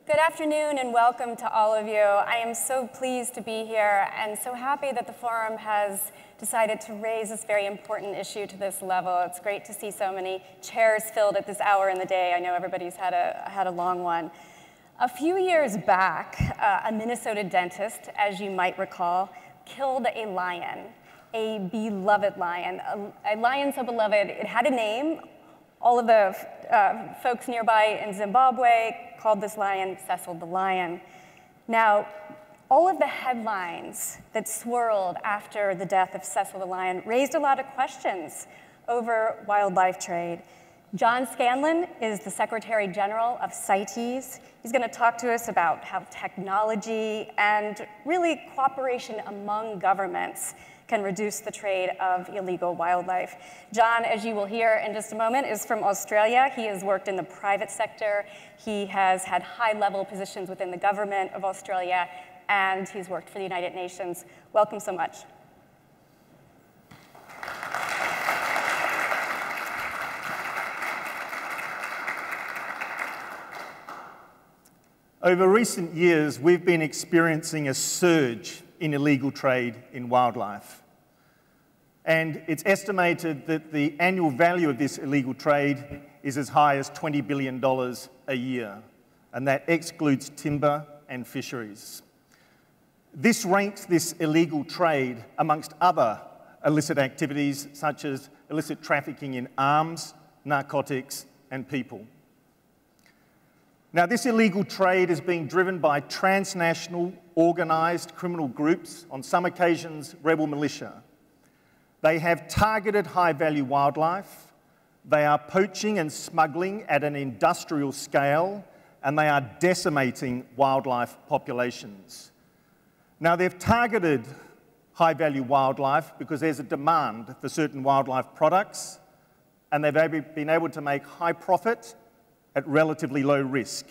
Good afternoon and welcome to all of you. I am so pleased to be here and so happy that the forum has decided to raise this very important issue to this level. It's great to see so many chairs filled at this hour in the day. I know everybody's had a long one. A few years back, a Minnesota dentist, as you might recall, killed a lion, a beloved lion. A lion so beloved, it had a name. All of the folks nearby in Zimbabwe called this lion Cecil the Lion. Now, all of the headlines that swirled after the death of Cecil the Lion raised a lot of questions over wildlife trade. John Scanlon is the Secretary General of CITES. He's going to talk to us about how technology and really cooperation among governments can reduce the trade of illegal wildlife. John, as you will hear in just a moment, is from Australia. He has worked in the private sector. He has had high-level positions within the government of Australia, and he's worked for the United Nations. Welcome so much. Over recent years, we've been experiencing a surge in illegal trade in wildlife. And it's estimated that the annual value of this illegal trade is as high as $20 billion a year, and that excludes timber and fisheries. This ranks this illegal trade amongst other illicit activities such as illicit trafficking in arms, narcotics, and people. Now, this illegal trade is being driven by transnational, organised criminal groups, on some occasions rebel militia. They have targeted high-value wildlife, they are poaching and smuggling at an industrial scale, and they are decimating wildlife populations. Now, they've targeted high-value wildlife because there's a demand for certain wildlife products, and they've been able to make high profit at relatively low risk.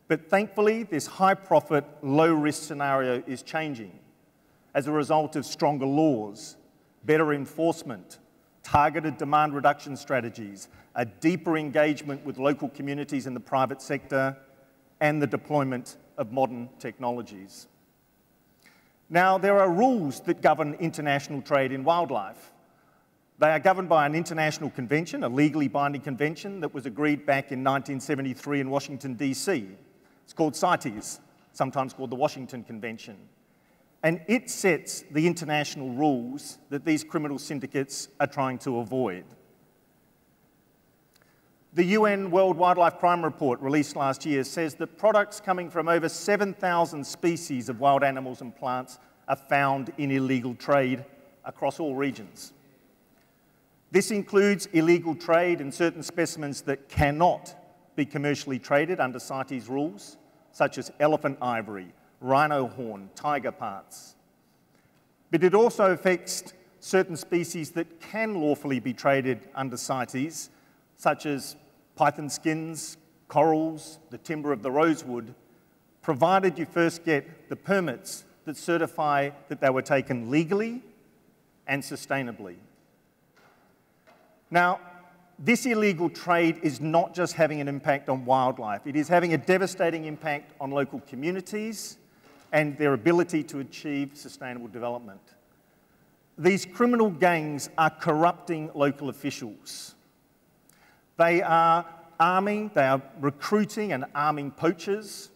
But thankfully, this high profit, low risk scenario is changing as a result of stronger laws, better enforcement, targeted demand reduction strategies, a deeper engagement with local communities in the private sector, and the deployment of modern technologies. Now, there are rules that govern international trade in wildlife. They are governed by an international convention, a legally binding convention that was agreed back in 1973 in Washington, D.C. It's called CITES, sometimes called the Washington Convention. And it sets the international rules that these criminal syndicates are trying to avoid. The UN World Wildlife Crime Report released last year says that products coming from over 7,000 species of wild animals and plants are found in illegal trade across all regions. This includes illegal trade in certain specimens that cannot be commercially traded under CITES rules, such as elephant ivory, rhino horn, tiger parts. But it also affects certain species that can lawfully be traded under CITES, such as python skins, corals, the timber of the rosewood, provided you first get the permits that certify that they were taken legally and sustainably. Now, this illegal trade is not just having an impact on wildlife, it is having a devastating impact on local communities and their ability to achieve sustainable development. These criminal gangs are corrupting local officials. They are recruiting and arming poachers.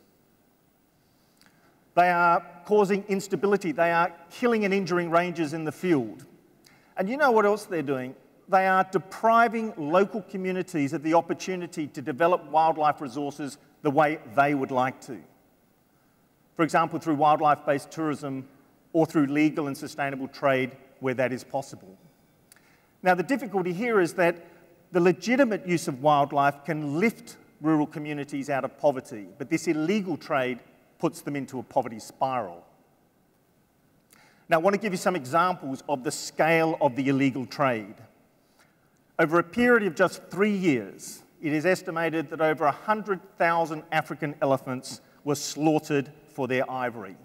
They are causing instability. They are killing and injuring rangers in the field. And you know what else they're doing? They are depriving local communities of the opportunity to develop wildlife resources the way they would like to. For example, through wildlife-based tourism or through legal and sustainable trade where that is possible. Now, the difficulty here is that the legitimate use of wildlife can lift rural communities out of poverty, but this illegal trade puts them into a poverty spiral. Now, I want to give you some examples of the scale of the illegal trade. Over a period of just 3 years, it is estimated that over 100,000 African elephants were slaughtered for their ivory.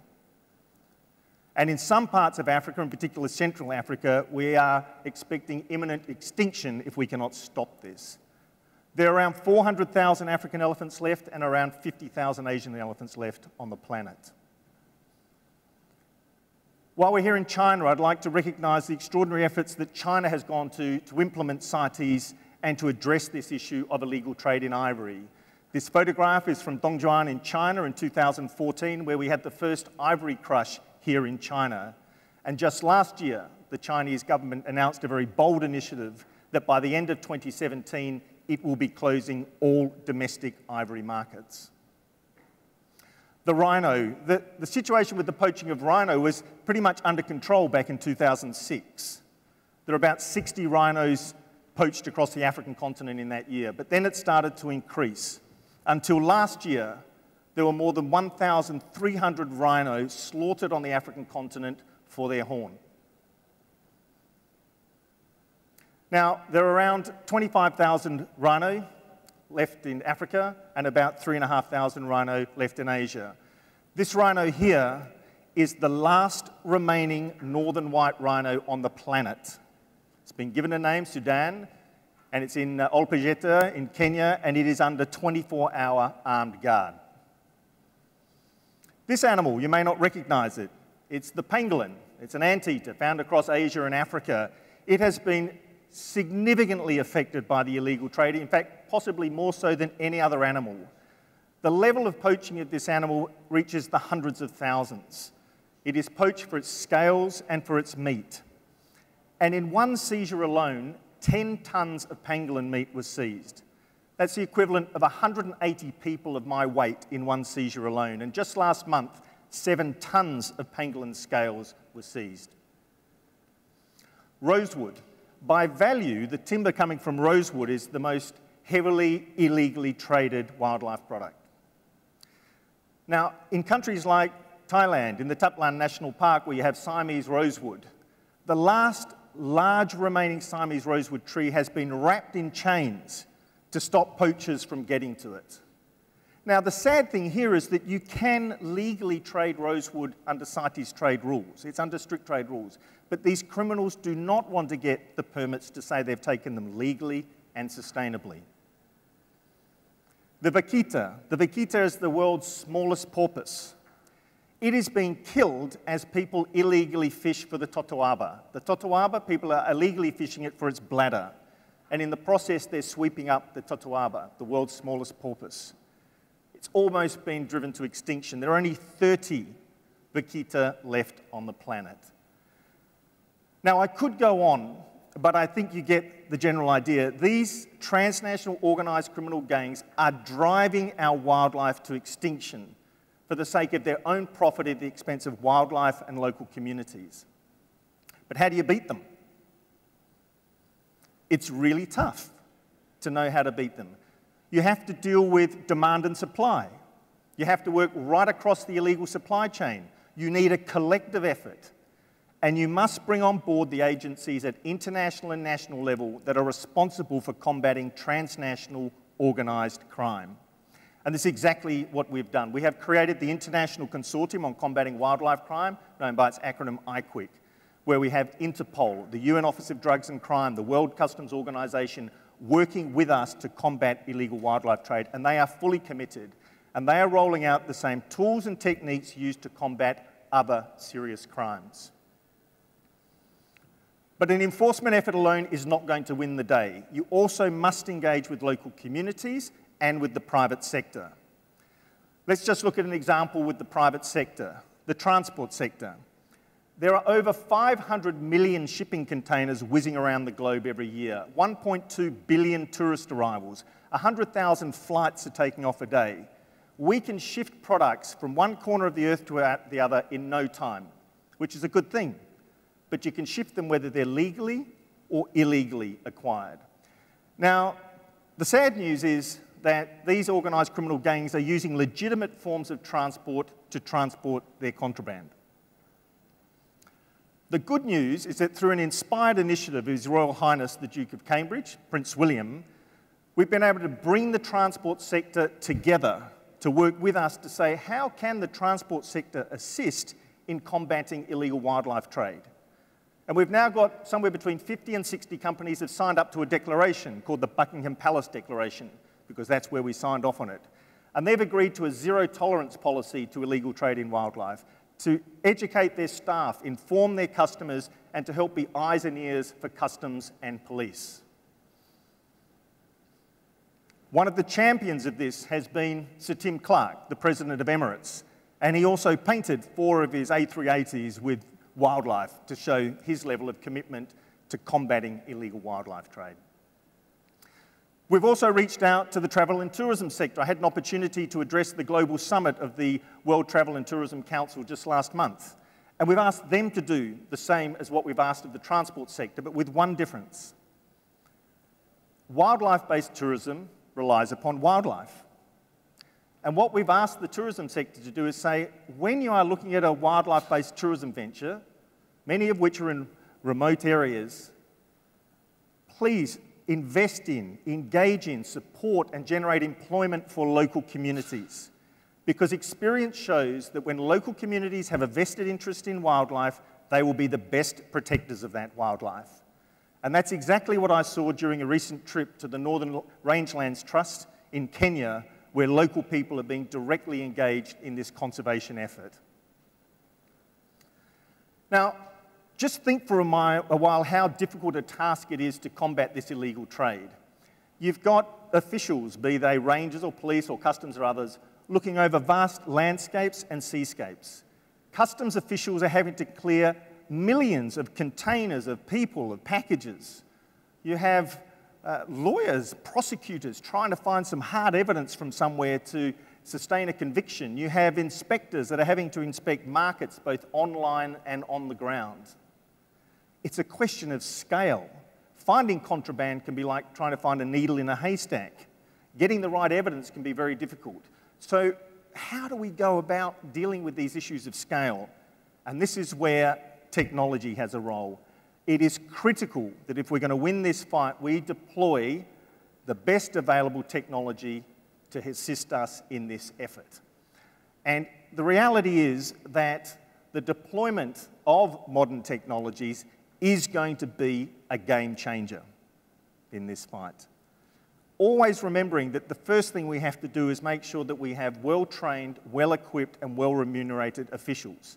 And in some parts of Africa, in particular Central Africa, we are expecting imminent extinction if we cannot stop this. There are around 400,000 African elephants left and around 50,000 Asian elephants left on the planet. While we're here in China, I'd like to recognise the extraordinary efforts that China has gone to implement CITES and to address this issue of illegal trade in ivory. This photograph is from Dongjuan in China in 2014, where we had the first ivory crush here in China. And just last year, the Chinese government announced a very bold initiative that by the end of 2017, it will be closing all domestic ivory markets. The rhino, the situation with the poaching of rhino was pretty much under control back in 2006. There were about 60 rhinos poached across the African continent in that year, but then it started to increase. Until last year, there were more than 1,300 rhinos slaughtered on the African continent for their horn. Now, there are around 25,000 rhino left in Africa and about 3,500 rhino left in Asia. This rhino here is the last remaining northern white rhino on the planet. It's been given a name, Sudan, and it's in Olpejeta in Kenya, and it is under 24-hour armed guard. This animal, you may not recognize it. It's the pangolin. It's an anteater found across Asia and Africa. It has been significantly affected by the illegal trade, in fact, possibly more so than any other animal. The level of poaching of this animal reaches the hundreds of thousands. It is poached for its scales and for its meat. And in one seizure alone, 10 tons of pangolin meat was seized. That's the equivalent of 180 people of my weight in one seizure alone. And just last month, 7 tons of pangolin scales were seized. Rosewood. By value, the timber coming from rosewood is the most heavily illegally traded wildlife product. Now, in countries like Thailand, in the Thaplan National Park, where you have Siamese rosewood, the last large remaining Siamese rosewood tree has been wrapped in chains to stop poachers from getting to it. Now, the sad thing here is that you can legally trade rosewood under CITES trade rules. It's under strict trade rules. But these criminals do not want to get the permits to say they've taken them legally and sustainably. The vaquita. The vaquita is the world's smallest porpoise. It is being killed as people illegally fish for the totoaba. The totoaba, people are illegally fishing it for its bladder. And in the process, they're sweeping up the totoaba, the world's smallest porpoise. It's almost been driven to extinction. There are only 30 vaquita left on the planet. Now, I could go on, but I think you get the general idea. These transnational organized criminal gangs are driving our wildlife to extinction for the sake of their own profit at the expense of wildlife and local communities. But how do you beat them? It's really tough to know how to beat them. You have to deal with demand and supply. You have to work right across the illegal supply chain. You need a collective effort. And you must bring on board the agencies at international and national level that are responsible for combating transnational organized crime. And this is exactly what we've done. We have created the International Consortium on Combating Wildlife Crime, known by its acronym IQIC, where we have Interpol, the UN Office of Drugs and Crime, the World Customs Organization, working with us to combat illegal wildlife trade, and they are fully committed. And they are rolling out the same tools and techniques used to combat other serious crimes. But an enforcement effort alone is not going to win the day. You also must engage with local communities and with the private sector. Let's just look at an example with the private sector, the transport sector. There are over 500 million shipping containers whizzing around the globe every year, 1.2 billion tourist arrivals, 100,000 flights are taking off a day. We can shift products from one corner of the earth to the other in no time, which is a good thing. But you can shift them whether they're legally or illegally acquired. Now, the sad news is that these organised criminal gangs are using legitimate forms of transport to transport their contraband. The good news is that through an inspired initiative of His Royal Highness the Duke of Cambridge, Prince William, we've been able to bring the transport sector together to work with us to say, how can the transport sector assist in combating illegal wildlife trade? And we've now got somewhere between 50 and 60 companies have signed up to a declaration called the Buckingham Palace Declaration, because that's where we signed off on it. And they've agreed to a zero-tolerance policy to illegal trade in wildlife, to educate their staff, inform their customers, and to help be eyes and ears for customs and police. One of the champions of this has been Sir Tim Clark, the President of Emirates, and he also painted 4 of his A380s with wildlife to show his level of commitment to combating illegal wildlife trade. We've also reached out to the travel and tourism sector. I had an opportunity to address the global summit of the World Travel and Tourism Council just last month, and we've asked them to do the same as what we've asked of the transport sector, but with one difference. Wildlife-based tourism relies upon wildlife. And what we've asked the tourism sector to do is say, when you are looking at a wildlife-based tourism venture, many of which are in remote areas, please invest in, engage in, support and generate employment for local communities. Because experience shows that when local communities have a vested interest in wildlife, they will be the best protectors of that wildlife. And that's exactly what I saw during a recent trip to the Northern Rangelands Trust in Kenya, where local people are being directly engaged in this conservation effort. Now, just think for a while how difficult a task it is to combat this illegal trade. You've got officials, be they rangers or police or customs or others, looking over vast landscapes and seascapes. Customs officials are having to clear millions of containers of people, of packages. You have lawyers, prosecutors trying to find some hard evidence from somewhere to sustain a conviction. You have inspectors that are having to inspect markets both online and on the ground. It's a question of scale. Finding contraband can be like trying to find a needle in a haystack. Getting the right evidence can be very difficult. So how do we go about dealing with these issues of scale? And this is where technology has a role. It is critical that if we're going to win this fight, we deploy the best available technology to assist us in this effort. And the reality is that the deployment of modern technologies is going to be a game changer in this fight. Always remembering that the first thing we have to do is make sure that we have well-trained, well-equipped and well-remunerated officials.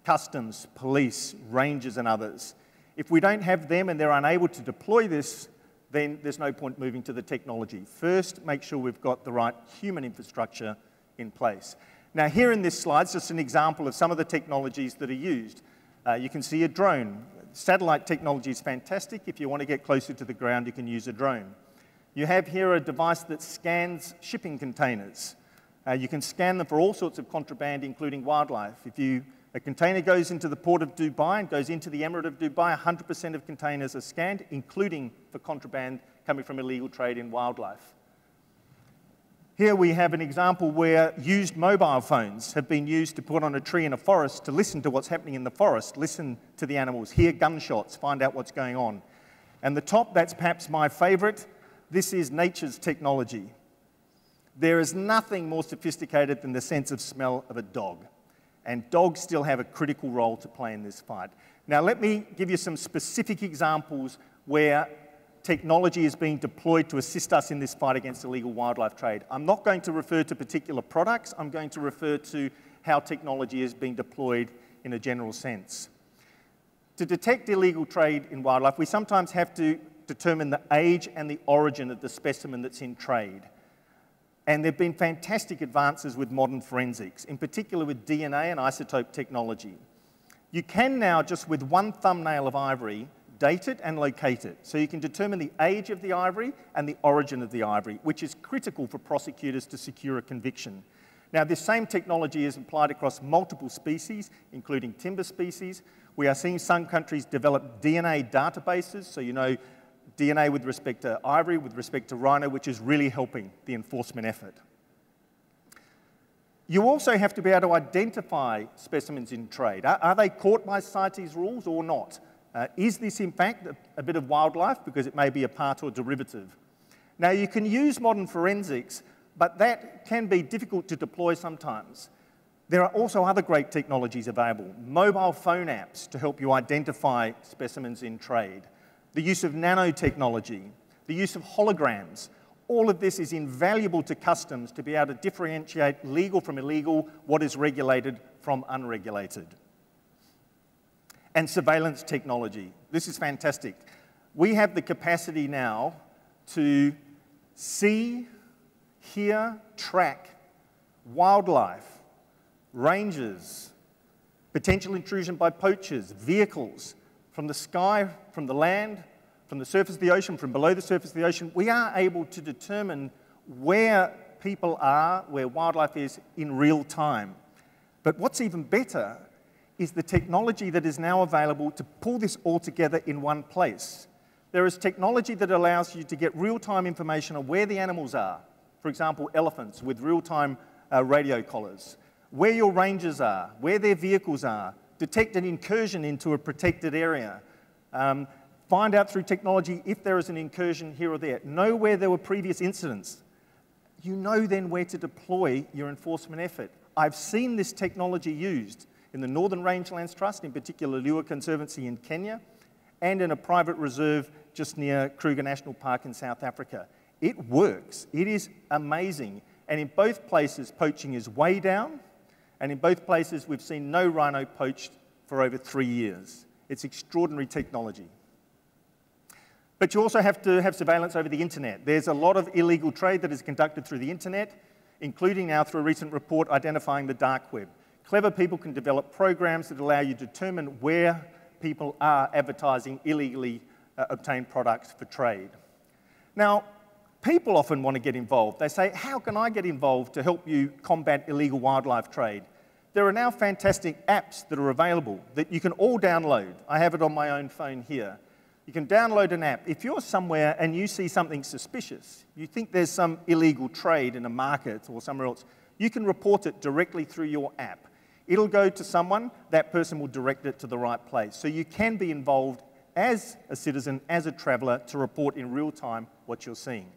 Customs, police, rangers and others. If we don't have them and they're unable to deploy this, then there's no point moving to the technology. First, make sure we've got the right human infrastructure in place. Now, here in this slide is just an example of some of the technologies that are used. You can see a drone. Satellite technology is fantastic. If you want to get closer to the ground, you can use a drone. You have here a device that scans shipping containers. You can scan them for all sorts of contraband, including wildlife. If a container goes into the port of Dubai and goes into the Emirate of Dubai, 100% of containers are scanned, including for contraband coming from illegal trade in wildlife. Here we have an example where used mobile phones have been used to put on a tree in a forest to listen to what's happening in the forest, listen to the animals, hear gunshots, find out what's going on. And the top, that's perhaps my favorite. This is nature's technology. There is nothing more sophisticated than the sense of smell of a dog. And dogs still have a critical role to play in this fight. Now, let me give you some specific examples where technology is being deployed to assist us in this fight against illegal wildlife trade. I'm not going to refer to particular products. I'm going to refer to how technology is being deployed in a general sense. To detect illegal trade in wildlife, we sometimes have to determine the age and the origin of the specimen that's in trade. And there have been fantastic advances with modern forensics, in particular with DNA and isotope technology. You can now, just with one thumbnail of ivory, date it and locate it. So you can determine the age of the ivory and the origin of the ivory, which is critical for prosecutors to secure a conviction. Now, this same technology is applied across multiple species, including timber species. We are seeing some countries develop DNA databases, so you know DNA with respect to ivory, with respect to rhino, which is really helping the enforcement effort. You also have to be able to identify specimens in trade. Are they caught by CITES rules or not? Is this, in fact, a bit of wildlife because it may be a part or derivative? Now, you can use modern forensics, but that can be difficult to deploy sometimes. There are also other great technologies available. Mobile phone apps to help you identify specimens in trade. The use of nanotechnology, the use of holograms. All of this is invaluable to customs to be able to differentiate legal from illegal, what is regulated from unregulated. And surveillance technology. This is fantastic. We have the capacity now to see, hear, track wildlife, ranges, potential intrusion by poachers, vehicles, from the sky, from the land, from the surface of the ocean, from below the surface of the ocean. We are able to determine where people are, where wildlife is in real time. But what's even better is the technology that is now available to pull this all together in one place. There is technology that allows you to get real-time information on where the animals are. For example, elephants with real-time radio collars. Where your rangers are, where their vehicles are, detect an incursion into a protected area, find out through technology if there is an incursion here or there, know where there were previous incidents. You know then where to deploy your enforcement effort. I've seen this technology used in the Northern Rangelands Trust, in particular Lua Conservancy in Kenya, and in a private reserve just near Kruger National Park in South Africa. It works. It is amazing. And in both places, poaching is way down. And in both places, we've seen no rhino poached for over 3 years. It's extraordinary technology. But you also have to have surveillance over the internet. There's a lot of illegal trade that is conducted through the internet, including now through a recent report identifying the dark web. Clever people can develop programs that allow you to determine where people are advertising illegally obtained products for trade. Now, people often want to get involved. They say, how can I get involved to help you combat illegal wildlife trade? There are now fantastic apps that are available that you can all download. I have it on my own phone here. You can download an app. If you're somewhere and you see something suspicious, you think there's some illegal trade in a market or somewhere else, you can report it directly through your app. It'll go to someone, that person will direct it to the right place. So you can be involved as a citizen, as a traveller, to report in real time what you're seeing.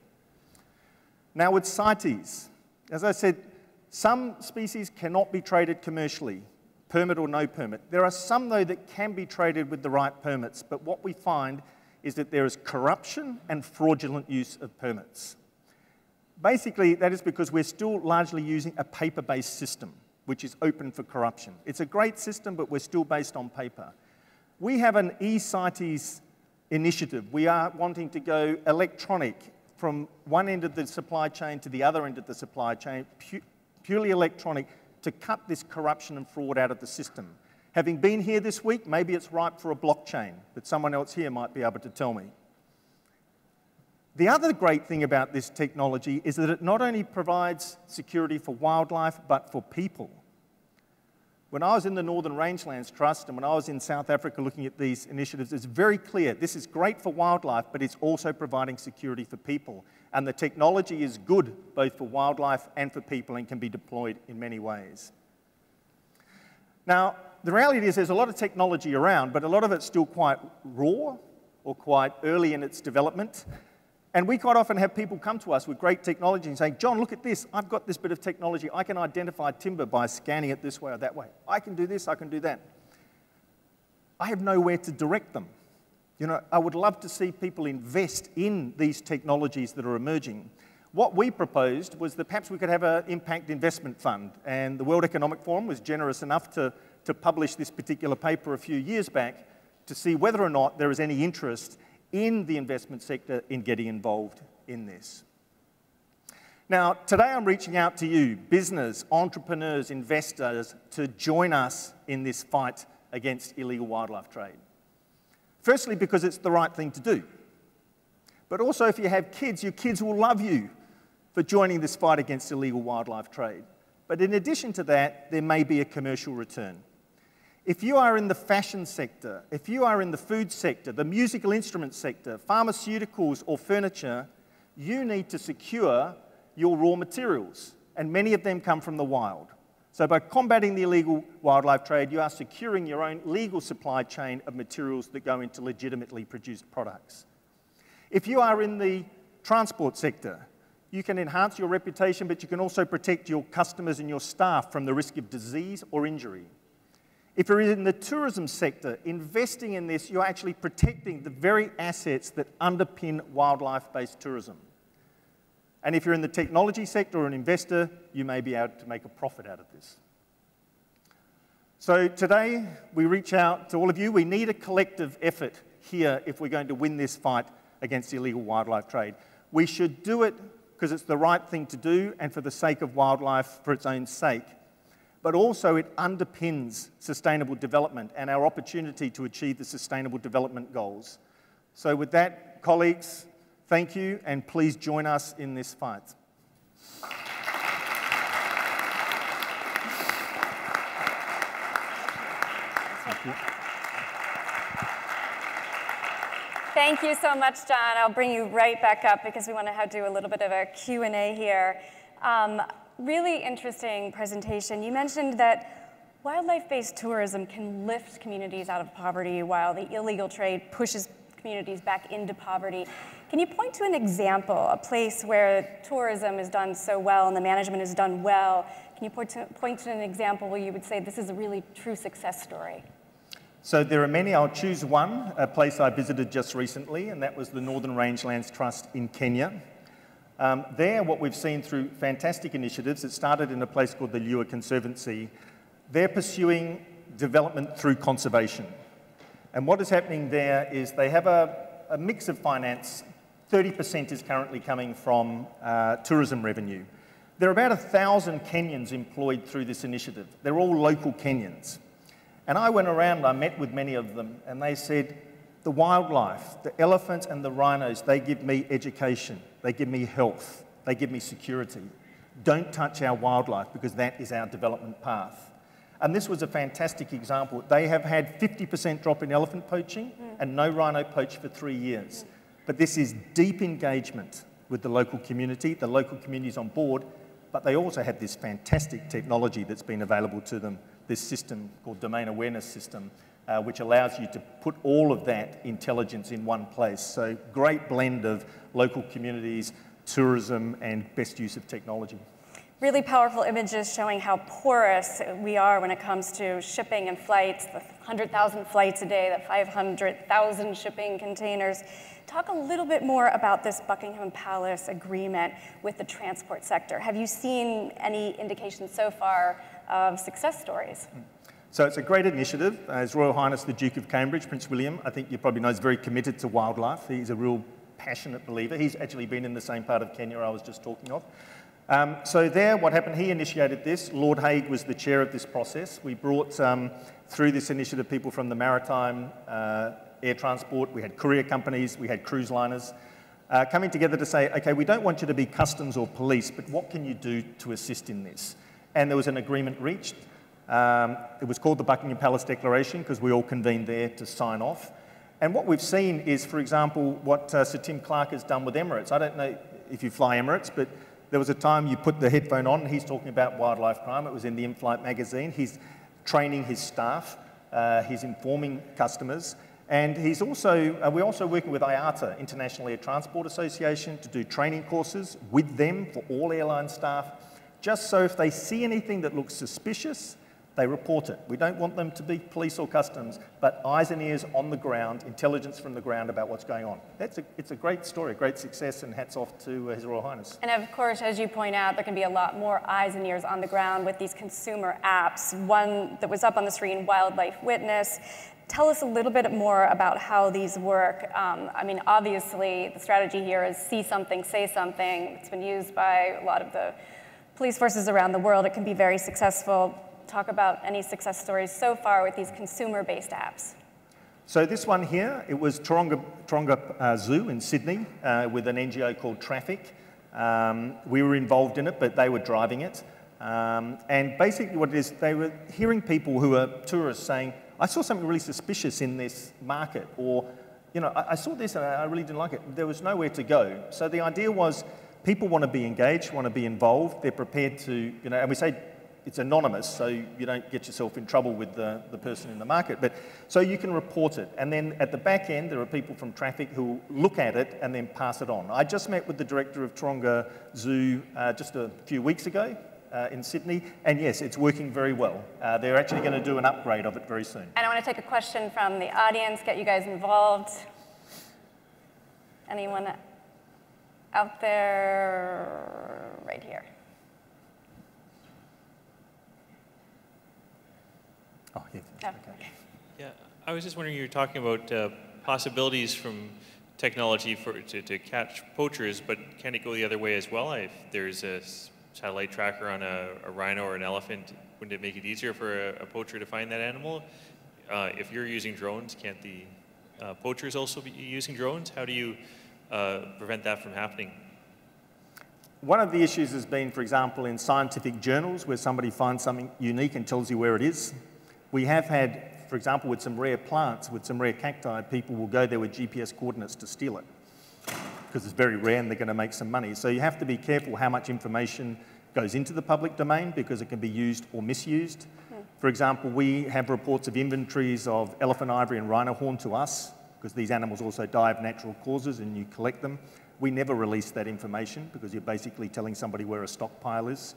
Now with CITES, as I said, some species cannot be traded commercially, permit or no permit. There are some, though, that can be traded with the right permits, but what we find is that there is corruption and fraudulent use of permits. Basically, that is because we're still largely using a paper-based system, which is open for corruption. It's a great system, but we're still based on paper. We have an e-CITES initiative. We are wanting to go electronic from one end of the supply chain to the other end of the supply chain, purely electronic, to cut this corruption and fraud out of the system. Having been here this week, maybe it's ripe for a blockchain, but someone else here might be able to tell me. The other great thing about this technology is that it not only provides security for wildlife, but for people. When I was in the Northern Rangelands Trust and when I was in South Africa looking at these initiatives, it's very clear this is great for wildlife, but it's also providing security for people. And the technology is good both for wildlife and for people and can be deployed in many ways. Now, the reality is there's a lot of technology around, but a lot of it's still quite raw or quite early in its development. And we quite often have people come to us with great technology and saying, John, look at this. I've got this bit of technology. I can identify timber by scanning it this way or that way. I can do this, I can do that. I have nowhere to direct them. You know, I would love to see people invest in these technologies that are emerging. What we proposed was that perhaps we could have an impact investment fund. And the World Economic Forum was generous enough to publish this particular paper a few years back to see whether or not there is any interest in the investment sector in getting involved in this. Now, today I'm reaching out to you, business, entrepreneurs, investors, to join us in this fight against illegal wildlife trade. Firstly, because it's the right thing to do. But also, if you have kids, your kids will love you for joining this fight against illegal wildlife trade. But in addition to that, there may be a commercial return. If you are in the fashion sector, if you are in the food sector, the musical instrument sector, pharmaceuticals or furniture, you need to secure your raw materials, and many of them come from the wild. So by combating the illegal wildlife trade, you are securing your own legal supply chain of materials that go into legitimately produced products. If you are in the transport sector, You can enhance your reputation, but you can also protect your customers and your staff from the risk of disease or injury. If you're in the tourism sector, investing in this, you're actually protecting the very assets that underpin wildlife-based tourism. And if you're in the technology sector or an investor, you may be able to make a profit out of this. So today, we reach out to all of you. We need a collective effort here if we're going to win this fight against illegal wildlife trade. We should do it because it's the right thing to do and for the sake of wildlife for its own sake. But also it underpins sustainable development and our opportunity to achieve the Sustainable Development Goals. So with that, colleagues, thank you, and please join us in this fight. Thank you. Thank you so much, John. I'll bring you right back up because we want to do a little bit of a Q&A here. Really interesting presentation. You mentioned that wildlife-based tourism can lift communities out of poverty while the illegal trade pushes communities back into poverty. Can you point to an example, a place where tourism is done so well and the management is done well? Can you point to an example where you would say this is a really true success story? So there are many. I'll choose one, a place I visited just recently, and that was the Northern Rangelands Trust in Kenya. There, what we've seen through fantastic initiatives, it started in a place called the Liua Conservancy. They're pursuing development through conservation. And what is happening there is they have a mix of finance. 30% is currently coming from tourism revenue. There are about 1,000 Kenyans employed through this initiative. They're all local Kenyans. And I went around, I met with many of them, and they said, the wildlife, the elephants and the rhinos, they give me education, they give me health, they give me security. Don't touch our wildlife because that is our development path. And this was a fantastic example. They have had 50% drop in elephant poaching and no rhino poach for 3 years. But this is deep engagement with the local community is on board, but they also have this fantastic technology that's been available to them, this system called Domain Awareness System, which allows you to put all of that intelligence in one place. So great blend of local communities, tourism, and best use of technology. Really powerful images showing how porous we are when it comes to shipping and flights, the 100,000 flights a day, the 500,000 shipping containers. Talk a little bit more about this Buckingham Palace agreement with the transport sector. Have you seen any indications so far of success stories? So it's a great initiative. His Royal Highness the Duke of Cambridge, Prince William, I think you probably know, is very committed to wildlife. He's a real passionate believer. He's actually been in the same part of Kenya I was just talking of. So there, what happened, he initiated this. Lord Hague was the chair of this process. We brought through this initiative people from the maritime, air transport, we had courier companies, we had cruise liners, coming together to say, okay, we don't want you to be customs or police, but what can you do to assist in this? And there was an agreement reached. It was called the Buckingham Palace Declaration because we all convened there to sign off. And what we've seen is, for example, what Sir Tim Clark has done with Emirates. I don't know if you fly Emirates, but there was a time you put the headphone on and he's talking about wildlife crime. It was in the In-Flight magazine. He's training his staff. He's informing customers. And he's also, we're also working with IATA, International Air Transport Association, to do training courses with them for all airline staff, just so if they see anything that looks suspicious, they report it. We don't want them to be police or customs, but eyes and ears on the ground, intelligence from the ground about what's going on. It's a great story, a great success, and hats off to His Royal Highness. And of course, as you point out, there can be a lot more eyes and ears on the ground with these consumer apps. One that was up on the screen, Wildlife Witness. Tell us a little bit more about how these work. I mean, obviously, the strategy here is see something, say something. It's been used by a lot of the police forces around the world. It can be very successful. Talk about any success stories so far with these consumer-based apps. So this one here, it was Taronga Zoo in Sydney with an NGO called Traffic. We were involved in it, but they were driving it. And basically what it is, they were hearing people who are tourists saying, I saw something really suspicious in this market, or, you know, I saw this and I really didn't like it. There was nowhere to go. So the idea was people want to be engaged, want to be involved. They're prepared to, you know, and we say, it's anonymous, so you don't get yourself in trouble with the person in the market. But so you can report it, and then at the back end, there are people from traffic who look at it and then pass it on. I just met with the director of Taronga Zoo just a few weeks ago in Sydney, and yes, it's working very well. They're actually going to do an upgrade of it very soon. And I want to take a question from the audience, get you guys involved. Anyone out there? Right here. Oh, yeah. Oh, okay. Yeah, I was just wondering, you were talking about possibilities from technology to catch poachers, but can it go the other way as well? If there's a satellite tracker on a rhino or an elephant, wouldn't it make it easier for a poacher to find that animal? If you're using drones, can't the poachers also be using drones? How do you prevent that from happening? One of the issues has been, for example, in scientific journals where somebody finds something unique and tells you where it is. We have had, for example, with some rare plants, with some rare cacti, people will go there with GPS coordinates to steal it because it's very rare and they're going to make some money. So you have to be careful how much information goes into the public domain because it can be used or misused. For example, we have reports of inventories of elephant ivory and rhino horn to us because these animals also die of natural causes and you collect them. We never release that information because you're basically telling somebody where a stockpile is.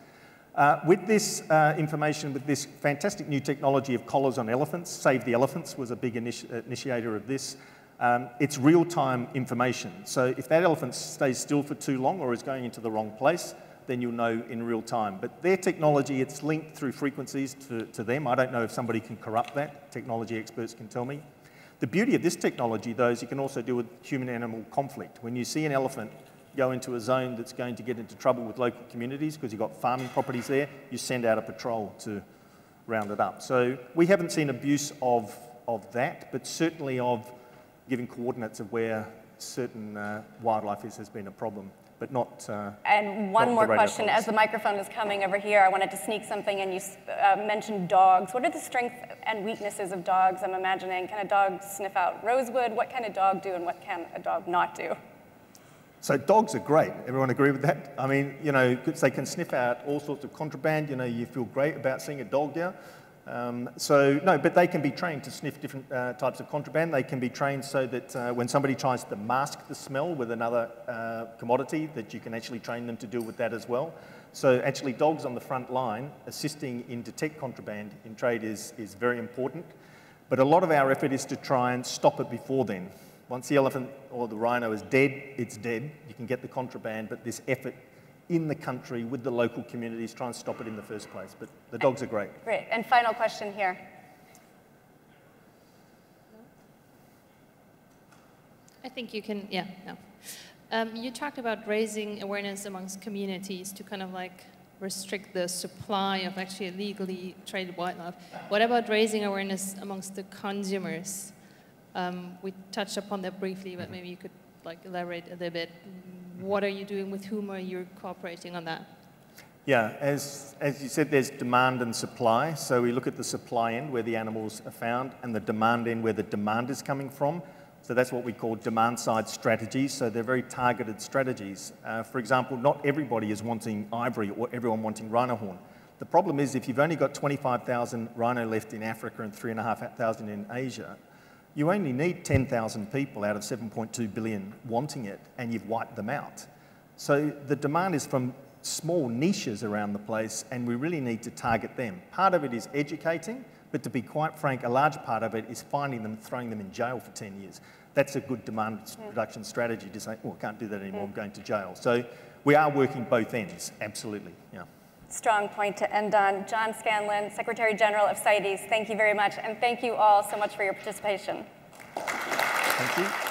With this information, with this fantastic new technology of collars on elephants, Save the Elephants was a big initiator of this, it's real-time information. So if that elephant stays still for too long or is going into the wrong place, then you'll know in real time. But their technology, it's linked through frequencies to them. I don't know if somebody can corrupt that. Technology experts can tell me. The beauty of this technology, though, is you can also deal with human-animal conflict. When you see an elephant go into a zone that's going to get into trouble with local communities because you've got farming properties there, you send out a patrol to round it up. So we haven't seen abuse of that, but certainly of giving coordinates of where certain wildlife has been a problem. But not. And one more question, as the microphone is coming over here, I wanted to sneak something in. You mentioned dogs. What are the strengths and weaknesses of dogs? I'm imagining, can a dog sniff out rosewood? What can a dog do and what can a dog not do? So dogs are great. Everyone agree with that? I mean, you know, they can sniff out all sorts of contraband. You know, you feel great about seeing a dog there. No, but they can be trained to sniff different types of contraband. They can be trained so that when somebody tries to mask the smell with another commodity, that you can actually train them to deal with that as well. So actually dogs on the front line assisting in detect contraband in trade is very important. But a lot of our effort is to try and stop it before then. Once the elephant or the rhino is dead, it's dead. You can get the contraband, but this effort in the country with the local communities, try and stop it in the first place. But the dogs are great. Great. And final question here. I think you can, yeah, no. You talked about raising awareness amongst communities to kind of like restrict the supply of actually illegally traded wildlife. What about raising awareness amongst the consumers? We touched upon that briefly, but maybe you could like elaborate a little bit. What are you doing? With whom are you cooperating on that? Yeah, as you said, there's demand and supply. So we look at the supply end where the animals are found and the demand end where the demand is coming from. So that's what we call demand-side strategies. So they're very targeted strategies. For example, not everybody is wanting ivory or everyone wanting rhino horn. The problem is if you've only got 25,000 rhino left in Africa and 3,500 in Asia, you only need 10,000 people out of 7.2 billion wanting it, and you've wiped them out. So the demand is from small niches around the place, and we really need to target them. Part of it is educating, but to be quite frank, a large part of it is finding them, throwing them in jail for 10 years. That's a good demand reduction strategy to say, oh, I can't do that anymore, I'm going to jail. So we are working both ends, absolutely, yeah. Strong point to end on. John Scanlon, Secretary General of CITES, thank you very much, and thank you all so much for your participation. Thank you.